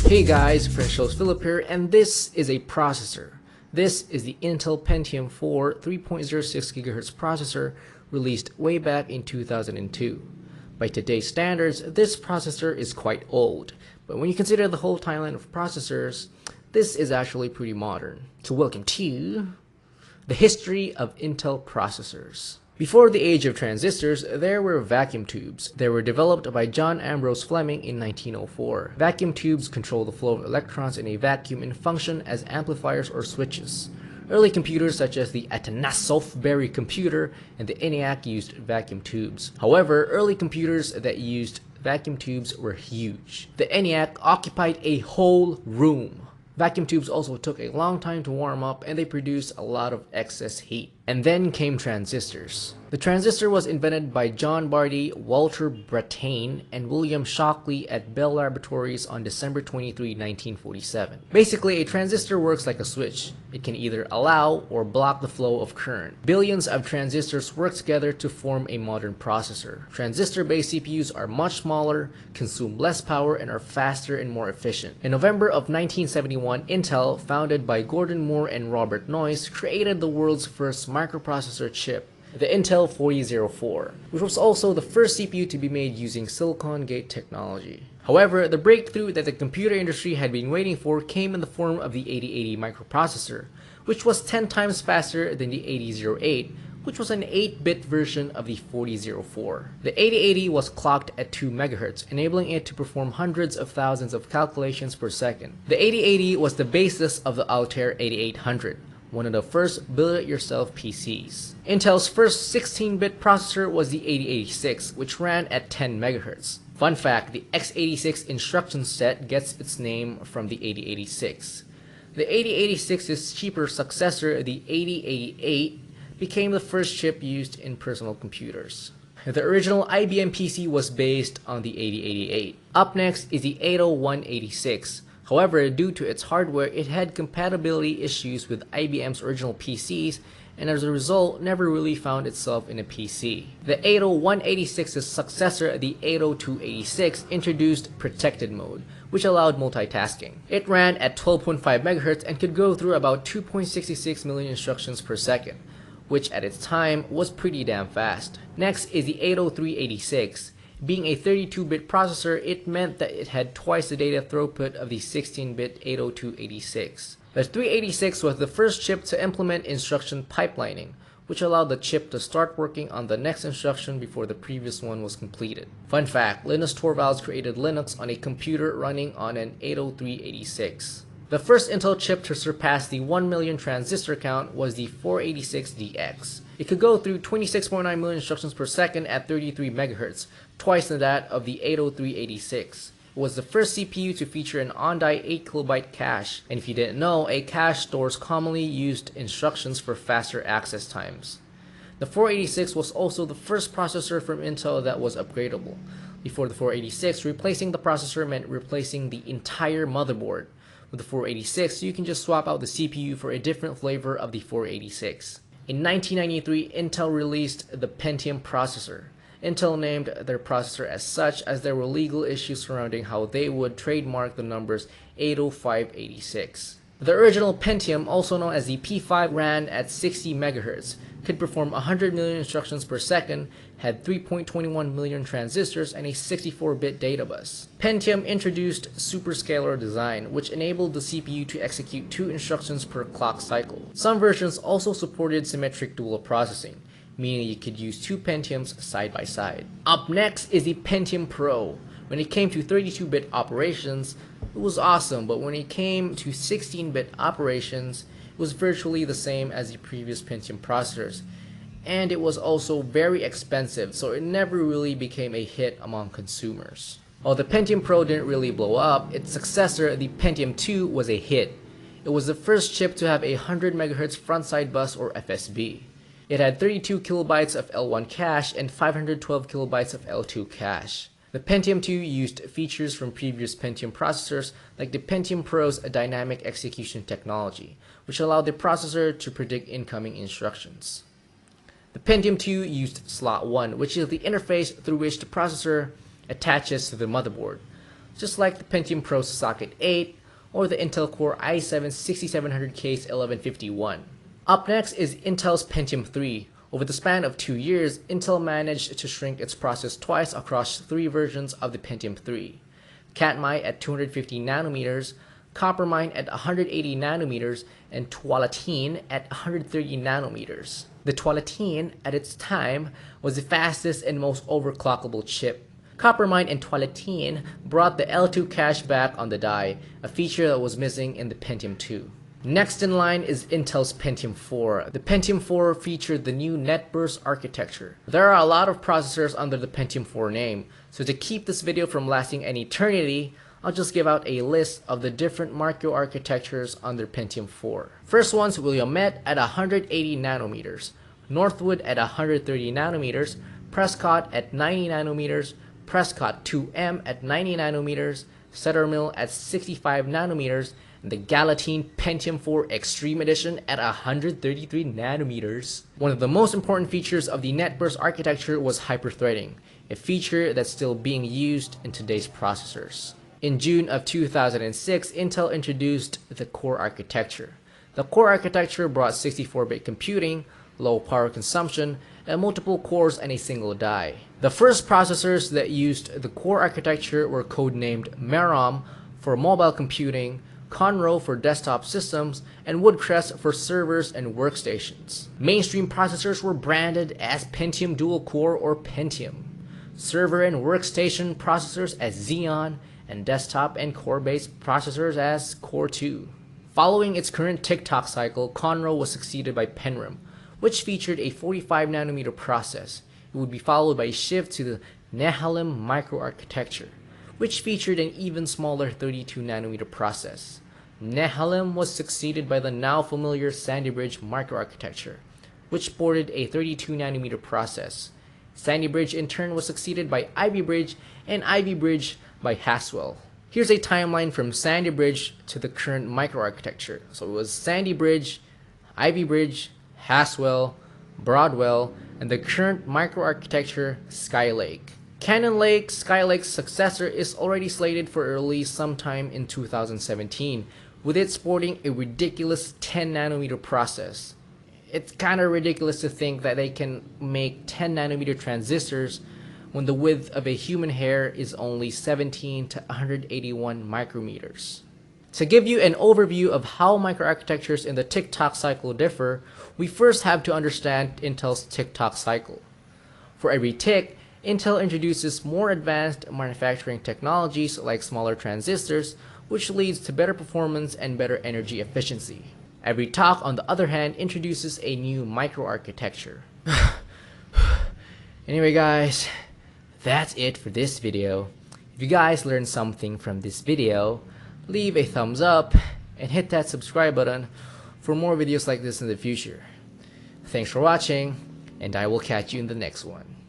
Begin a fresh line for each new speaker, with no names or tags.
Hey guys, Fresh Host Philip here, and this is a processor. This is the Intel Pentium 4 3.06 GHz processor released way back in 2002. By today's standards, this processor is quite old, but when you consider the whole timeline of processors, this is actually pretty modern. So welcome to the history of Intel processors. Before the age of transistors, there were vacuum tubes. They were developed by John Ambrose Fleming in 1904. Vacuum tubes control the flow of electrons in a vacuum and function as amplifiers or switches. Early computers such as the Atanasov Berry computer and the ENIAC used vacuum tubes. However, early computers that used vacuum tubes were huge. The ENIAC occupied a whole room. Vacuum tubes also took a long time to warm up and they produced a lot of excess heat. And then came transistors. The transistor was invented by John Barty, Walter Brattain, and William Shockley at Bell Laboratories on December 23, 1947. Basically, a transistor works like a switch. It can either allow or block the flow of current. Billions of transistors work together to form a modern processor. Transistor-based CPUs are much smaller, consume less power, and are faster and more efficient. In November of 1971, Intel, founded by Gordon Moore and Robert Noyce, created the world's first microprocessor chip, the Intel 4004, which was also the first CPU to be made using silicon gate technology. However, the breakthrough that the computer industry had been waiting for came in the form of the 8080 microprocessor, which was 10 times faster than the 8008, which was an 8-bit version of the 4004. The 8080 was clocked at 2 MHz, enabling it to perform hundreds of thousands of calculations per second. The 8080 was the basis of the Altair 8800, one of the first build-it-yourself PCs. Intel's first 16-bit processor was the 8086, which ran at 10 MHz. Fun fact, the x86 instruction set gets its name from the 8086. The 8086's cheaper successor, the 8088, became the first chip used in personal computers. The original IBM PC was based on the 8088. Up next is the 80186. However, due to its hardware, it had compatibility issues with IBM's original PCs, and as a result, never really found itself in a PC. The 80186's successor, the 80286, introduced protected mode, which allowed multitasking. It ran at 12.5 MHz and could go through about 2.66 million instructions per second, which at its time was pretty damn fast. Next is the 80386. Being a 32-bit processor, it meant that it had twice the data throughput of the 16-bit 80286. The 386 was the first chip to implement instruction pipelining, which allowed the chip to start working on the next instruction before the previous one was completed. Fun fact, Linus Torvalds created Linux on a computer running on an 80386. The first Intel chip to surpass the 1 million transistor count was the 486DX. It could go through 26.9 million instructions per second at 33 MHz, twice that of the 80386. It was the first CPU to feature an on-die 8KB cache, and if you didn't know, a cache stores commonly used instructions for faster access times. The 486 was also the first processor from Intel that was upgradable. Before the 486, replacing the processor meant replacing the entire motherboard. With the 486, you can just swap out the CPU for a different flavor of the 486. In 1993, Intel released the Pentium processor. Intel named their processor as such as there were legal issues surrounding how they would trademark the numbers 80586. The original Pentium, also known as the P5, ran at 60 MHz, could perform 100 million instructions per second, had 3.21 million transistors, and a 64-bit data bus. Pentium introduced superscalar design, which enabled the CPU to execute 2 instructions per clock cycle. Some versions also supported symmetric dual processing, meaning you could use 2 Pentiums side by side. Up next is the Pentium Pro. When it came to 32-bit operations, it was awesome, but when it came to 16-bit operations, it was virtually the same as the previous Pentium processors, and it was also very expensive, so it never really became a hit among consumers. While the Pentium Pro didn't really blow up, its successor, the Pentium 2, was a hit. It was the first chip to have a 100 MHz frontside bus, or FSB. It had 32 kilobytes of L1 cache and 512 kilobytes of L2 cache. The Pentium 2 used features from previous Pentium processors like the Pentium Pro's dynamic execution technology, which allowed the processor to predict incoming instructions. The Pentium 2 used slot 1, which is the interface through which the processor attaches to the motherboard. just like the Pentium Pro Socket 8 or the Intel Core i7-6700K's 1151. Up next is Intel's Pentium 3. Over the span of 2 years, Intel managed to shrink its process twice across 3 versions of the Pentium 3. Katmai at 250 nanometers, Coppermine at 180 nanometers, and Tualatin at 130 nanometers. The Tualatin, at its time, was the fastest and most overclockable chip. Coppermine and Tualatin brought the L2 cache back on the die, a feature that was missing in the Pentium 2. Next in line is Intel's Pentium 4. The Pentium 4 featured the new NetBurst architecture. There are a lot of processors under the Pentium 4 name, so to keep this video from lasting an eternity, I'll just give out a list of the different macro architectures under Pentium 4. First one's Willamette at 180 nanometers, Northwood at 130 nanometers, Prescott at 90 nanometers, Prescott 2M at 90 nanometers, Cedarmill at 65 nanometers, and the Galatine Pentium 4 Extreme Edition at 133 nanometers. One of the most important features of the NetBurst architecture was hyperthreading, a feature that's still being used in today's processors. In June of 2006, Intel introduced the Core architecture. The Core architecture brought 64-bit computing, low power consumption, and multiple cores and a single die. The first processors that used the Core architecture were codenamed Merom for mobile computing, Conroe for desktop systems, and Woodcrest for servers and workstations. Mainstream processors were branded as Pentium Dual Core or Pentium, server and workstation processors as Xeon, and desktop and core-based processors as Core 2. Following its current tick-tock cycle, Conroe was succeeded by Penrem, which featured a 45 nanometer process. It would be followed by a shift to the Nehalem microarchitecture, which featured an even smaller 32 nanometer process. Nehalem was succeeded by the now familiar Sandy Bridge microarchitecture, which sported a 32 nanometer process. Sandy Bridge in turn was succeeded by Ivy Bridge and Ivy Bridge by Haswell. Here's a timeline from Sandy Bridge to the current microarchitecture. So it was Sandy Bridge, Ivy Bridge, Haswell, Broadwell, and the current microarchitecture, Skylake. Cannon Lake, Skylake's successor, is already slated for release sometime in 2017, with it sporting a ridiculous 10 nanometer process. It's kind of ridiculous to think that they can make 10 nanometer transistors when the width of a human hair is only 17 to 181 micrometers. To give you an overview of how microarchitectures in the tick-tock cycle differ, we first have to understand Intel's tick-tock cycle. For every tick, Intel introduces more advanced manufacturing technologies like smaller transistors, which leads to better performance and better energy efficiency. Every tock, on the other hand, introduces a new microarchitecture. Anyway guys, that's it for this video. If you guys learned something from this video, leave a thumbs up and hit that subscribe button for more videos like this in the future. Thanks for watching, and I will catch you in the next one.